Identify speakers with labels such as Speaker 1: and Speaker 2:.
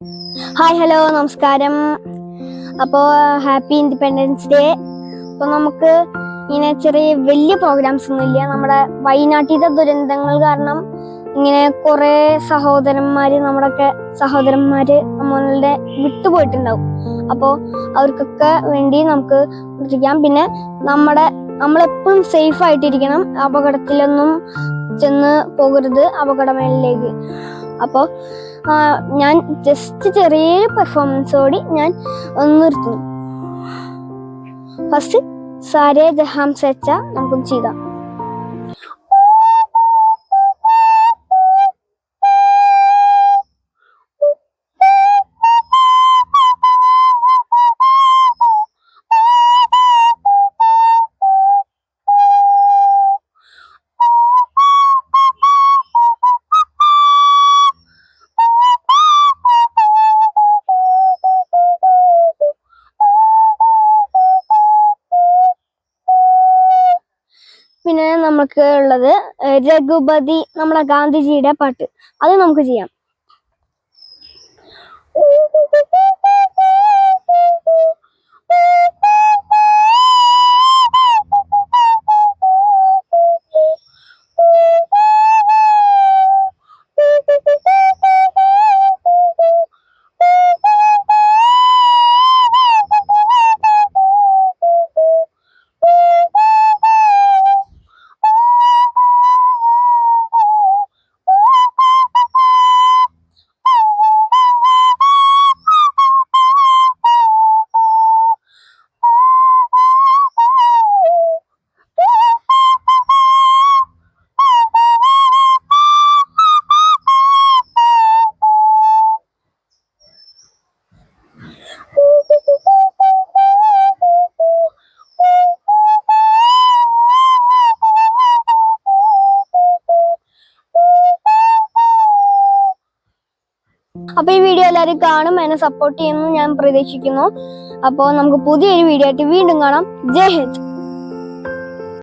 Speaker 1: Hi hello നമസ്കാരം. അപ്പോൾ happy independence day. അപ്പോൾ നമുക്ക് ഇങ്ങനെ വലിയ പ്രോഗ്രാംസ് ഒന്നും ഇല്ല. നമ്മുടെ വയനാട്ടിലെ ദുരന്തങ്ങൾ കാരണം ഇങ്ങനെ കുറേ നമ്മുടെയൊക്കെ സഹോദരന്മാർ നമ്മളുടെ വിട്ടുപോയിട്ടുണ്ടാവും. അപ്പോൾ അവർക്കൊക്കെ വേണ്ടി നമുക്ക് പ്രവർത്തിക്കാം. പിന്നെ നമ്മളെപ്പോഴും സേഫ് ആയിട്ടിരിക്കണം, അപകടത്തിലൊന്നും ചെന്ന് പോകരുത്, അപകടമേഖലയിലേക്ക്. അപ്പോൾ ഞാൻ ചെറിയൊരു പെർഫോമൻസോടി ഞാൻ നിർത്തുന്നു. ഫസ്റ്റ് സാരേ ജഹാം സെച്ച നമുക്ക് ചെയ്യാം. പിന്നെ നമുക്ക് ഉള്ളത് രഘുപതി, നമ്മളെ ഗാന്ധിജിയുടെ പാട്ട്, അത് നമുക്ക് ചെയ്യാം. അപ്പൊ ഈ വീഡിയോ എല്ലാവരും കാണും, എന്നെ സപ്പോർട്ട് ചെയ്യുമെന്ന് ഞാൻ പ്രതീക്ഷിക്കുന്നു. അപ്പോൾ നമുക്ക് പുതിയൊരു വീഡിയോ ആയിട്ട് വീണ്ടും കാണാം. ജയ് ഹിന്ദ്.